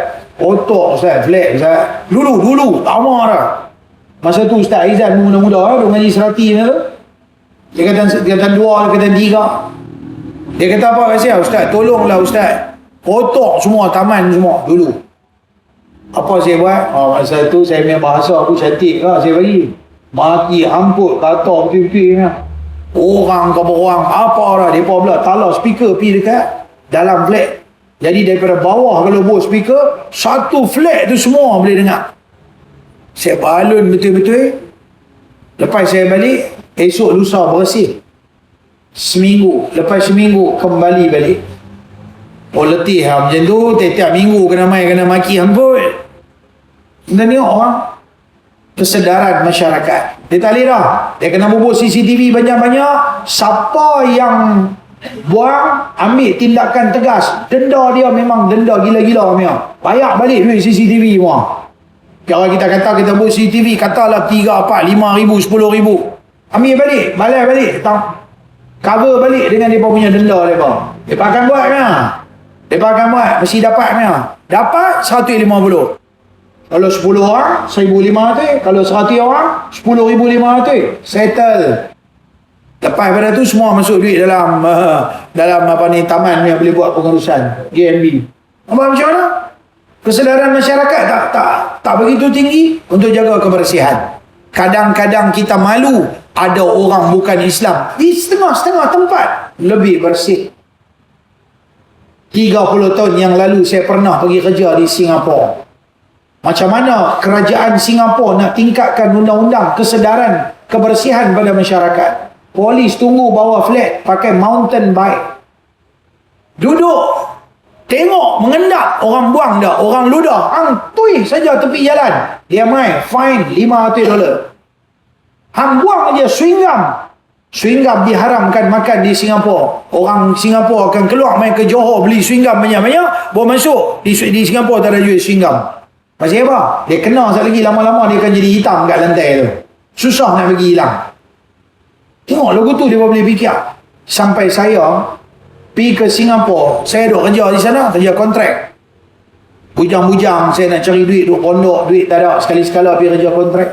otok Ustaz, flat Ustaz. Dulu, lama dah. Masa tu Ustaz Aizan muda-muda, dia ngaji serati tu. Dia kata 2, dia kata 3. Dia kata apa kat saya? Ustaz, tolonglah Ustaz. Otok semua, taman semua dulu. Apa saya buat? Masa tu saya punya bahasa aku cantik lah, saya bagi. Maki, amput, kata betul-betul lah. Orang ke orang apa lah, mereka pula talar speaker pergi dekat dalam flat. Jadi daripada bawah kalau bawa speaker, satu flat tu semua boleh dengar. Saya balun betul-betul. Lepas saya balik, esok lusa bersih. Seminggu, lepas seminggu kembali balik. Letih lah macam tu. Tiap-tiap minggu kena main, kena maki ampun. Dan ni orang kesedaran masyarakat. Dia tak boleh dah. Dia kena bubuh CCTV banyak-banyak. Siapa yang buang, ambil tindakan tegas. Denda dia memang denda gila-gila punya. Bayar balik duit CCTV semua. Kalau kita kata kita buat CCTV, katalah 3, 4, 5 ribu, 10 ribu. Ambil balik, balai balik. Cover balik dengan mereka punya denda mereka. Mereka akan buat punya. Mereka akan buat, mesti dapat punya. Dapat 150. Kalau 10 orang, 1,500. Kalau 100 orang, 10,500. Settle. Lepas pada tu semua masuk duit dalam apa ni, taman yang boleh buat pengurusan GMB. Apa macam mana? Kesedaran masyarakat tak begitu tinggi untuk jaga kebersihan. Kadang-kadang kita malu ada orang bukan Islam di setengah-setengah tempat lebih bersih. 30 tahun yang lalu saya pernah pergi kerja di Singapura. Macam mana kerajaan Singapura nak tingkatkan undang-undang kesedaran kebersihan pada masyarakat. Polis tunggu bawah flat pakai mountain bike. Duduk, tengok, mengendap, orang buang dah, orang ludah, tui saja tepi jalan. Dia main, fine $500. Hang buang aja swinggam. Swinggam diharamkan makan di Singapura. Orang Singapura akan keluar main ke Johor beli swinggam banyak-banyak, bawa masuk. Di Singapura tak ada jual swinggam. Pasal apa? Dia kena sekali lagi, lama-lama dia akan jadi hitam kat lantai tu. Susah nak bagi hilang. Tengok lagu tu dia boleh fikir. Sampai saya pergi ke Singapura, saya duduk kerja di sana, kerja kontrak. Bujang-bujang saya nak cari duit, duduk pondok, duit tak ada, sekali-sekala pergi kerja kontrak.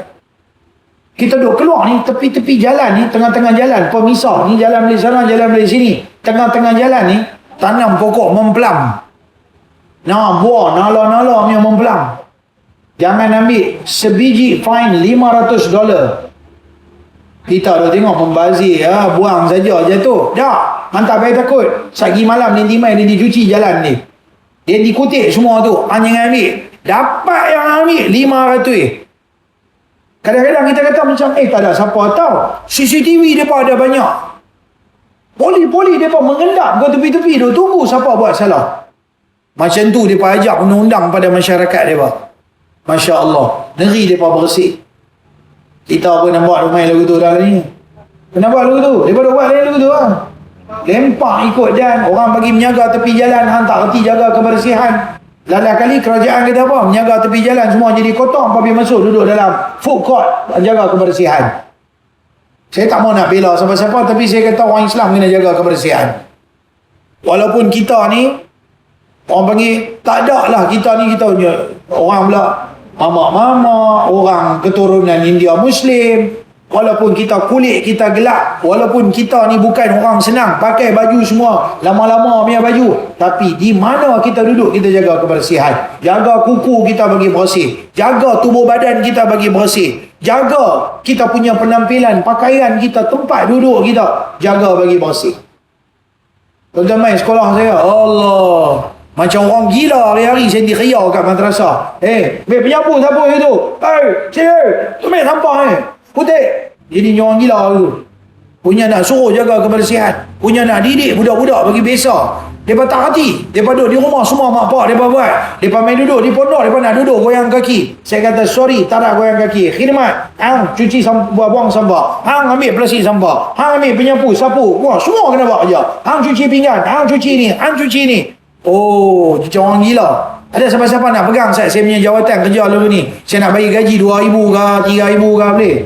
Kita duduk keluar ni, tepi-tepi jalan ni, tengah-tengah jalan, pemisah ni, jalan dari sana, jalan dari sini. Tengah-tengah jalan ni, tanam pokok memplam. Nah, buah, nala-nala yang memplam. Jangan ambil sebiji, fine $500. Kita dah tengok membazir, buang saja jatuh. Dah, mantap baik takut. Sagi malam ni timai dia dicuci jalan ni. Dia dikutik semua tu. Jangan ambil. Dapat yang ambil $500. Kadang-kadang kita kata macam, tak ada siapa tahu. CCTV mereka ada banyak. Poli-poli mereka mengendap ke tepi-tepi tu. Tunggu siapa buat salah. Macam tu mereka ajak undang-undang pada masyarakat mereka. Masya Allah. Negeri mereka bersih. Kita pun nak buat rumah lagu tu dah ni. Kenapa lagu tu? Mereka dah buat lagu tu lah. Lempak ikut dan orang bagi menjaga tepi jalan, hantar reti jaga kebersihan. Lalah kali kerajaan kita apa? Menjaga tepi jalan semua jadi kotor, apabila masuk duduk dalam food court jaga kebersihan. Saya tak mau nak bela siapa-siapa, tapi saya kata orang Islam kena jaga kebersihan. Walaupun kita ni orang panggil, tak ada lah kita ni, kita punya orang pula mama-mama, orang keturunan India Muslim, walaupun kita kulit kita gelap, walaupun kita ni bukan orang senang, pakai baju semua lama-lama punya baju, tapi di mana kita duduk kita jaga kebersihan, jaga kuku kita bagi bersih, jaga tubuh badan kita bagi bersih, jaga kita punya penampilan, pakaian kita, tempat duduk kita, jaga bagi bersih. Tuan-tuan main sekolah saya, Allah, macam orang gila hari-hari saya dikhiau kat madrasah. Penyapu siapa itu? Cik, tu main sampah putih. Jadi orang gila tu. Punya nak suruh jaga kebersihan, punya nak didik budak-budak bagi biasa. Mereka tak hati. Mereka duduk di rumah semua mak pak mereka buat. Mereka main duduk di pondok, mereka nak duduk goyang kaki. Saya kata sorry, tak nak goyang kaki. Khidmat, cuci buang sampah, ambil plastik sampah, ambil penyapu, sapu. Wah, semua kena buat kerja. Cuci pinggan, cuci ni, cuci ni. Oh, macam orang gila. Ada siapa-siapa nak pegang saya punya jawatan kerja dulu ni? Saya nak bagi gaji 2,000 ke 3,000 ke boleh?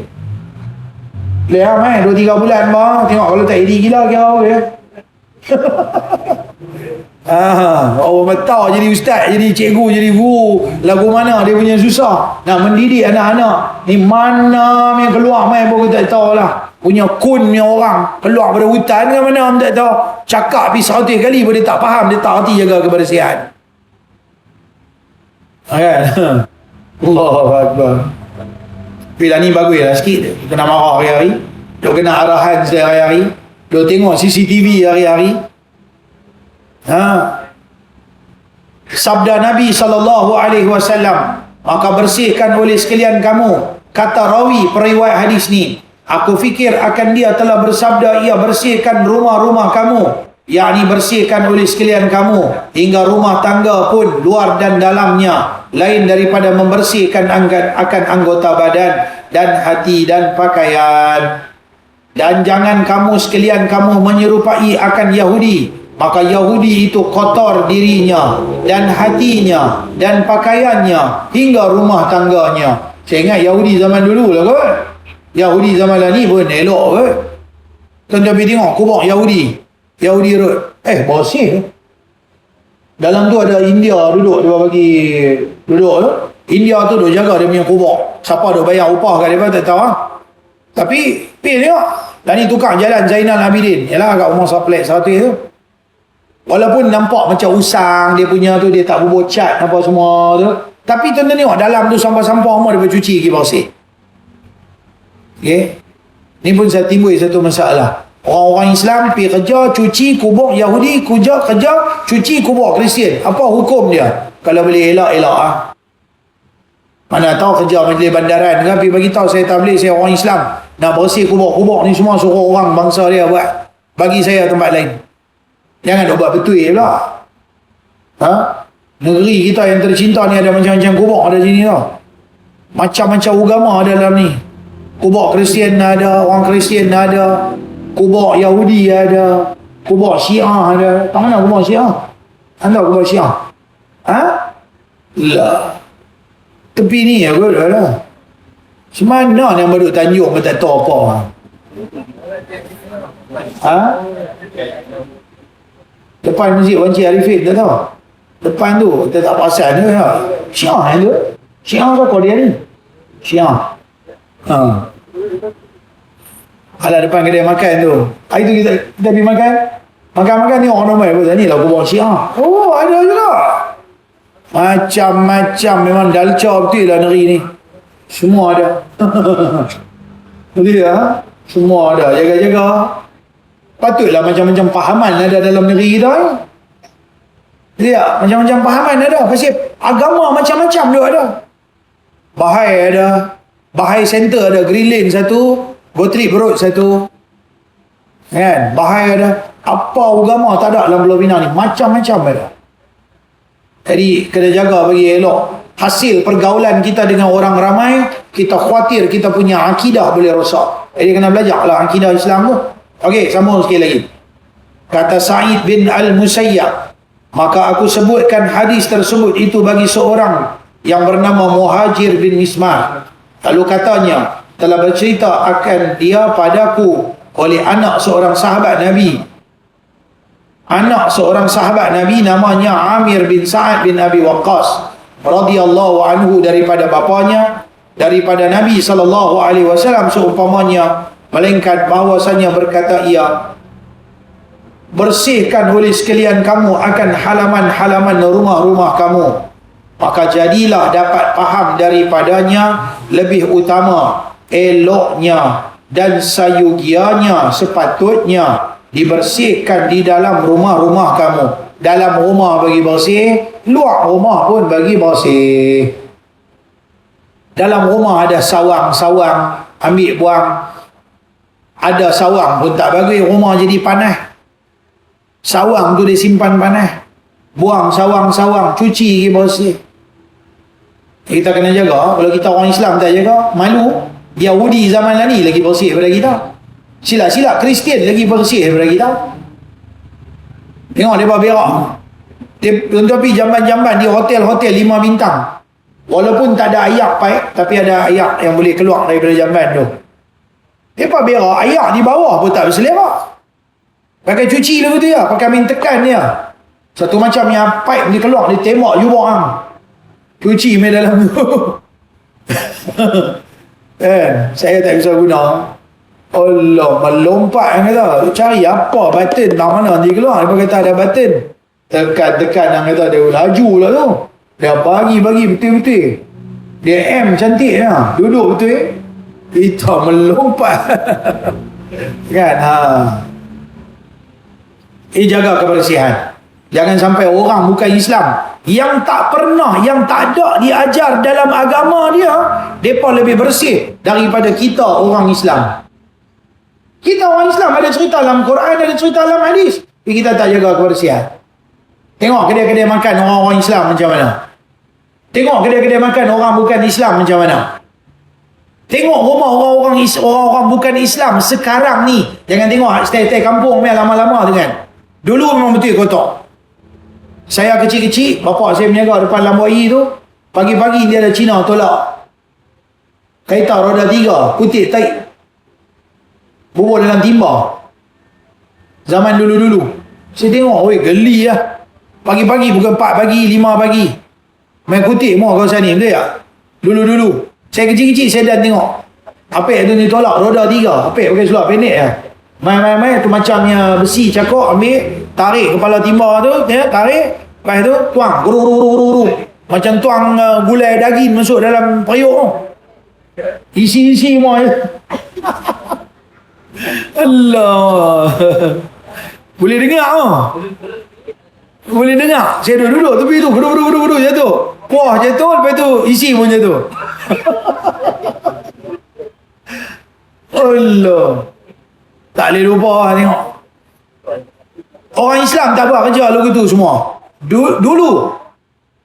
Boleh lah main 2-3 bulan bang. Tengok kalau tak jadi gila kira boleh. Orang betul jadi ustaz, jadi cikgu, jadi guru. Lagu mana dia punya susah nak mendidik anak-anak ni, mana yang keluar main pun kita tak tahu lah. Punya kun punya orang keluar pada hutan ke mana tak tahu, cakap pergi 100 kali pun dia tak faham, dia tak hati jaga kebersihan kan. Allahu Akbar. Tapi lah ni bagus lah sikit, kena marah hari-hari, duk kena arahan hari-hari, duk tengok CCTV hari-hari. Sabda Nabi SAW, maka bersihkan oleh sekalian kamu. Kata rawi periwayat hadis ni, aku fikir akan dia telah bersabda, ia bersihkan rumah-rumah kamu, yakni bersihkan oleh sekalian kamu hingga rumah tangga pun, luar dan dalamnya, lain daripada membersihkan akan anggota badan dan hati dan pakaian. Dan jangan kamu sekalian kamu menyerupai akan Yahudi, maka Yahudi itu kotor dirinya dan hatinya dan pakaiannya hingga rumah tangganya. Saya ingat Yahudi zaman dulu lah kot. Yahudi zaman lah ni pun elok kot. Tuan-tuan pergi tengok kubur Yahudi Road, bersih. Dalam tu ada India duduk, dia bagi duduk tu. India tu duk jaga dia punya kubur. Siapa duk bayar upah kat dia tak tahu lah. Tapi pergi tengok, dan ni tukang jalan Zainal Abidin, yalah kat rumah Saplek 100 tu. Walaupun nampak macam usang dia punya tu, dia tak bubur cat apa semua tu, tapi tuan-tuan tengok dalam tu sampah-sampah semua dia bercuci lagi bersih. Okay, ni pun saya timbul satu masalah. Orang-orang Islam pergi kerja cuci kubur Yahudi, kerja cuci kubur Kristian. Apa hukum dia? Kalau boleh elak-elak Mana tahu kerja majlis bandaran kan, pergi bagi tahu saya tabligh, saya orang Islam, nak bersih kubur-kubur ni semua, suruh orang bangsa dia buat, bagi saya tempat lain. Jangan nak buat betul pula. Negeri kita yang tercinta ni ada macam-macam kubur ada sini tau. Macam-macam agama ada dalam ni. Kubur Kristian ada, orang Kristian ada, kubur Yahudi ada, kubur Syiah ada. Tak mana kubur Syiah? Anda kubur Syiah? Lah. Tepi ni aku dah lah. Semana yang baru Tanjung pun tak tahu apa. Depan Masjid Wan Cik Arifin tak tahu. Depan tu kita tak pasal tu lah. Syiah tu. Syiah ke kau dia ni? Syiah. Alah depan kedai makan tu. Hari tu kita pergi makan. Makan-makan ni orang normal pun. Ni lah kubur Syiah. Oh, ada juga. Macam-macam, memang dalca betul lah negeri ni. Semua ada. Betul lah. Semua ada. Jaga-jaga. Patutlah macam-macam pahaman ada dalam negeri kita ni. Lihat, macam-macam pahaman ada. Pasal agama macam-macam dia ada. Bahai ada. Bahai Center ada. Green Lane satu. Gotrip Road satu. Kan? Bahai ada. Apa agama tak ada dalam Pulau Pinang ni. Macam-macam ada. Jadi, kena jaga bagi elok. Hasil pergaulan kita dengan orang ramai, kita khawatir kita punya akidah boleh rosak. Jadi, kena belajar lah akidah Islam tu. Okey, sambung sekali lagi. Kata Sa'id bin Al-Musayyab, maka aku sebutkan hadis tersebut itu bagi seorang yang bernama Muhajir bin Mismar. Lalu katanya, telah bercerita akan dia padaku oleh anak seorang sahabat Nabi. Anak seorang sahabat Nabi namanya Amir bin Sa'ad bin Abi Waqqas radhiyallahu anhu, daripada bapanya daripada Nabi SAW seumpamanya, melainkan bahawasanya berkata ia, bersihkan oleh sekalian kamu akan halaman-halaman rumah-rumah kamu, maka jadilah dapat faham daripadanya lebih utama, eloknya dan sayugianya sepatutnya dibersihkan di dalam rumah-rumah kamu. Dalam rumah bagi bersih, luar rumah pun bagi bersih. Dalam rumah ada sawang-sawang, ambil buang. Ada sawang pun tak bagi, rumah jadi panas. Sawang tu dia simpan panas, buang sawang-sawang, cuci bersih. Kita kena jaga. Kalau kita orang Islam tak jaga, malu. Yahudi zaman lagi bersih daripada kita. Silap-silap Kristian lagi bersih daripada kita. Tengok mereka berak. Dia pergi jamban-jamban di hotel-hotel 5 bintang. Walaupun tak ada ayak paip, tapi ada ayak yang boleh keluar daripada jamban tu. Mereka berak, ayak di bawah pun tak berselerak. Pakai cuci dulu tu ya, pakai main tekan dia. Satu macam yang pipe dia keluar, dia tembak you orang. Cuci main dalam tu. Saya tak bisa guna. Allah, melompat yang kata, cari apa button, tak mana dia keluar. Dia kata ada button. Tekan-tekan yang kata, dia laju lah tu. Dia bagi betul-betul. Dia M cantik lah. Duduk betul. Kita melompat. Kan, jaga kebersihan. Jangan sampai orang bukan Islam, yang tak pernah, yang tak ada diajar dalam agama dia, mereka lebih bersih daripada kita orang Islam. Kita orang Islam ada cerita dalam Quran, ada cerita dalam hadis, tapi kita tak jaga kebersihan. Tengok kedai-kedai makan orang-orang Islam macam mana. Tengok kedai-kedai makan orang bukan Islam macam mana. Tengok rumah orang-orang bukan Islam sekarang ni. Jangan tengok stay kampung ni lama-lama tu kan. Dulu memang betul kotor. Saya kecil-kecil, bapak saya menjaga depan lambu air tu. Pagi-pagi dia ada Cina tolak kereta roda 3, putih taik, bubur dalam timba. Zaman dulu-dulu. Saya tengok, oi geli lah. Pagi-pagi bukan 4 pagi, 5 pagi. Main kutip mau kawasan ni, betul tak? Dulu-dulu. Saya kecil-kecil saya dah tengok. Apek tu ni tolak roda 3. Apek pakai seluar pendek lah. Main-main tu macamnya besi cakok, ambil, tarik kepala timba tu, ya, tarik, lepas tu tuang, guru-guru-guru. Macam tuang gulai daging masuk dalam periuk tu. Isi-isi semua. Allah. Boleh dengar tu. Boleh dengar. Saya duduk tepi tu, guru-guru jatuh. Kuah jatuh, lepas tu isi pun jatuh. Allah. Tak boleh lupa tengok. Orang Islam tak buat kerja lagu tu semua. Dulu.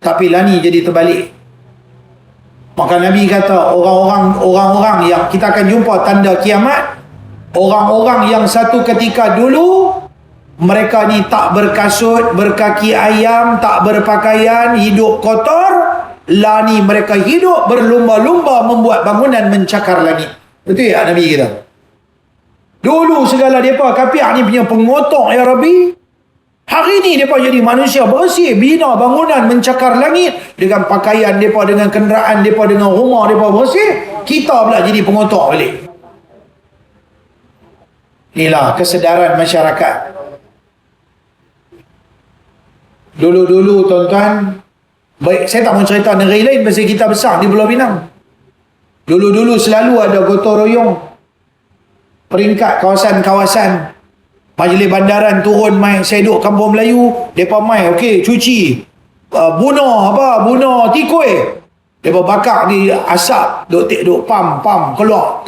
Tapi lah ni jadi terbalik. Maka Nabi kata orang-orang yang kita akan jumpa tanda kiamat, orang-orang yang satu ketika dulu mereka ni tak berkasut, berkaki ayam, tak berpakaian, hidup kotor. Lah ni mereka hidup berlumba-lumba membuat bangunan mencakar langit. Betul tak Nabi kita? Dulu segala mereka kapiak ni punya pengotok ya Rabbi. Hari ni mereka jadi manusia bersih, bina bangunan mencakar langit dengan pakaian mereka, dengan kenderaan mereka, dengan rumah mereka bersih. Kita pula jadi pengotok balik. Inilah kesedaran masyarakat. Dulu-dulu tuan-tuan, baik, saya tak mau cerita negeri lain pasal kita besar di Pulau Pinang. Dulu-dulu selalu ada gotong royong. Peringkat kawasan-kawasan majlis bandaran turun mai, saya duduk kampung Melayu, depa mai okey cuci bunuh tikui, depa bakar di asap, duk pam keluar,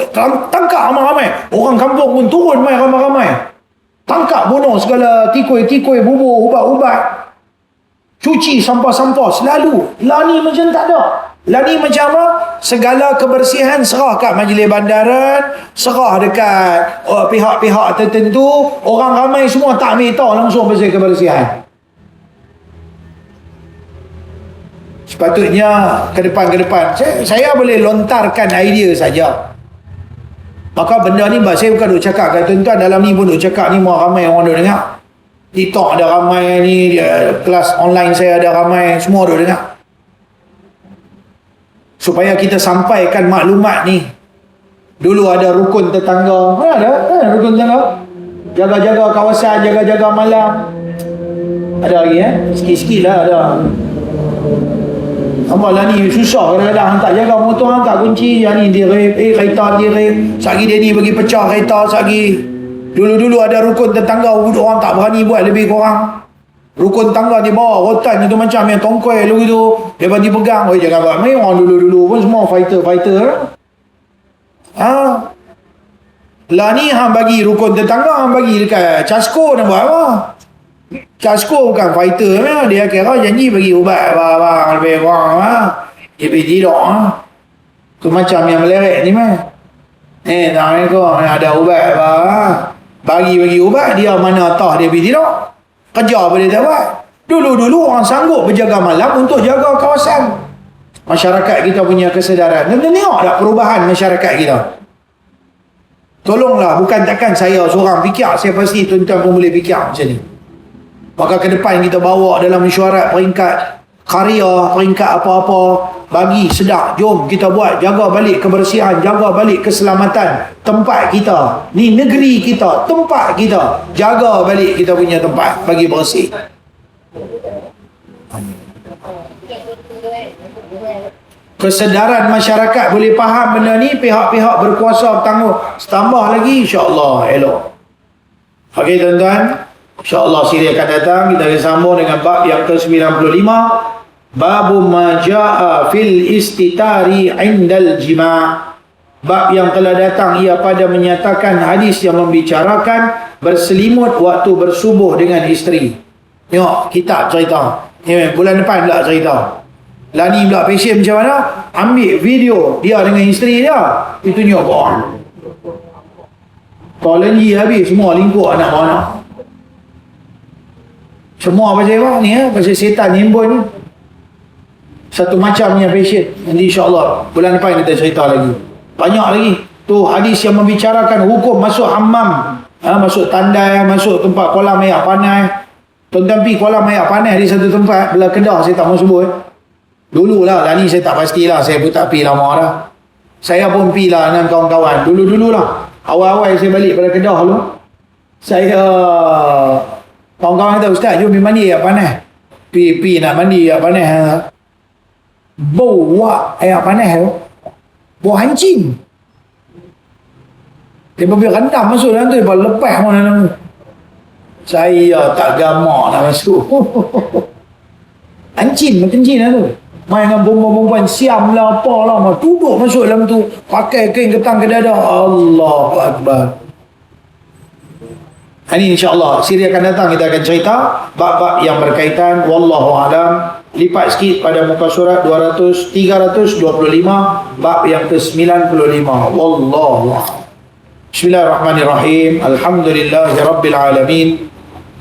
tangkap ramai-ramai orang kampung pun turun mai ramai-ramai, tangkap bunuh segala tikui bubur ubat-ubat, cuci sampah-sampah selalu. Lah ni macam tak ada. Lah ni macam apa? Segala kebersihan serah kat majlis bandaran, serah dekat pihak-pihak tertentu. Orang ramai semua tak ambil tahu langsung pasal kebersihan. Sepatutnya ke depan saya boleh lontarkan idea saja. Maka benda ni saya bukan duk cakap kat tuan-tuan, dalam ni pun duk cakap ni, mau ramai orang duk dengar. TikTok ada ramai ni, kelas online saya ada ramai, semua duk dengar. supaya kita sampaikan maklumat ni. Dulu ada rukun tetangga. Ada rukun tetangga. Jaga-jaga kawasan, jaga-jaga malam. Ada lagi sikit-sikit lah ada. Nampak lah ni susah kadang-kadang tak jaga motor, hantar kunci, yang ni dia rep, kereta dia rep, sagi dia ni bagi pecah kereta, sagi. Dulu-dulu ada rukun tetangga, orang tak berani buat lebih kurang. Rukun tangga di bawah rotan itu macam yang tongkoi lu itu, dia bagi pegang. Jangan buat main, orang dulu-dulu pun semua fighter. Lah ni hang bagi rukun tetangga, hang bagi dekat Casco nak buat apa? Casco bukan fighter lah. Dia kira janji bagi ubat abang lebih kurang dia pergi tidak tu macam yang meleret ni tak ada ubat bagi ubat, dia mana tahu dia pergi tidak kerja apa dia tak buat. Dulu orang sanggup berjaga malam untuk jaga kawasan. Masyarakat kita punya kesedaran. Dan tengok tak perubahan masyarakat kita. Tolonglah, bukan takkan saya seorang fikir, saya pasti tuan-tuan pun boleh fikir macam ni. Maka ke depan kita bawa dalam mesyuarat peringkat karya, peringkat apa-apa, bagi sedar, jom kita buat, jaga balik kebersihan, jaga balik keselamatan tempat kita. Ni negeri kita, tempat kita. Jaga balik kita punya tempat bagi bersih. Kesedaran masyarakat boleh faham benda ni, pihak-pihak berkuasa bertanggung, tambah lagi, insya-Allah elok. Okey tuan-tuan, insya-Allah siri akan datang kita akan sambung dengan bab yang ke-95, bab ma jaa fil istitari indal jima'. Bab yang telah datang ia pada menyatakan hadis yang membicarakan berselimut waktu bersubuh dengan isteri. Tengok kitab cerita. Bulan depan pula cerita. Lah ni pula passion macam mana? Ambil video dia dengan isteri dia, itu tunjuk orang. Toleransi habis, semua lingkup anak-anak. Semua pasal apa ni pasal setan himbun ni. Satu macamnya passion. Nanti insya-Allah bulan depan kita cerita lagi. Banyak lagi. Tu hadis yang membicarakan hukum masuk hammam, masuk tandai, masuk tempat kolam air panas. Tuan-tuan pergi kolam air panas di satu tempat belah Kedah, saya tak mau sebut. Dulu lah ni saya tak pastilah, saya pun tak pergi lama dah. Saya pun pergi lah dengan kawan-kawan. Dulu lah. Awal-awal saya balik pada Kedah dulu. Saya kawan-kawan kata, "Ustaz, jom pergi mandi air panas." Pergi nak mandi air panas. Bau wak air panas tu. Bau hancing. Dia pergi rendam masuk dalam tu, dia lepas mana dalam tu. Saya tak gamak nak masuk. Hancing, kencing lah tu. Main dengan perempuan-perempuan siam lah, apalah, duduk masuk dalam tu, pakai kain ketang ke dada. Allahu Akbar. Ini insya-Allah siri akan datang kita akan cerita bab-bab yang berkaitan. Wallahu alam. Lipat sikit pada muka surat 325 bab yang ke-95. Wallahu a'lam. Bismillahirrahmanirrahim. Alhamdulillahirabbil alamin.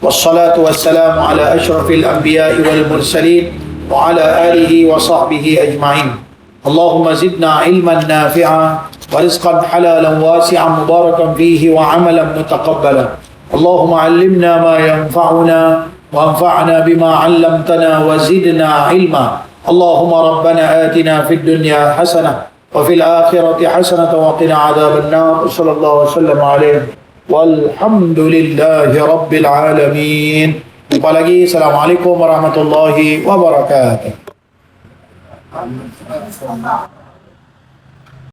Wassalatu wassalamu ala asyrafil anbiya'i wal mursalin wa ala alihi wa sahbihi ajma'in. Allahumma zidna ilman nafi'a wa rizqan halalan wasi'an mubarakan fihi wa amalan mutaqabbalan. Allahumma allimna ma yanfa'una وانفعنا بما علمتنا وزدنا علما. اللهم ربنا آتنا في الدنيا حسنة وفي الآخرة حسنة وقنا عذاب النار. صلى الله وسلم عليه والحمد لله رب العالمين. Jumpa lagi. Assalamualaikum warahmatullahi wabarakatuh.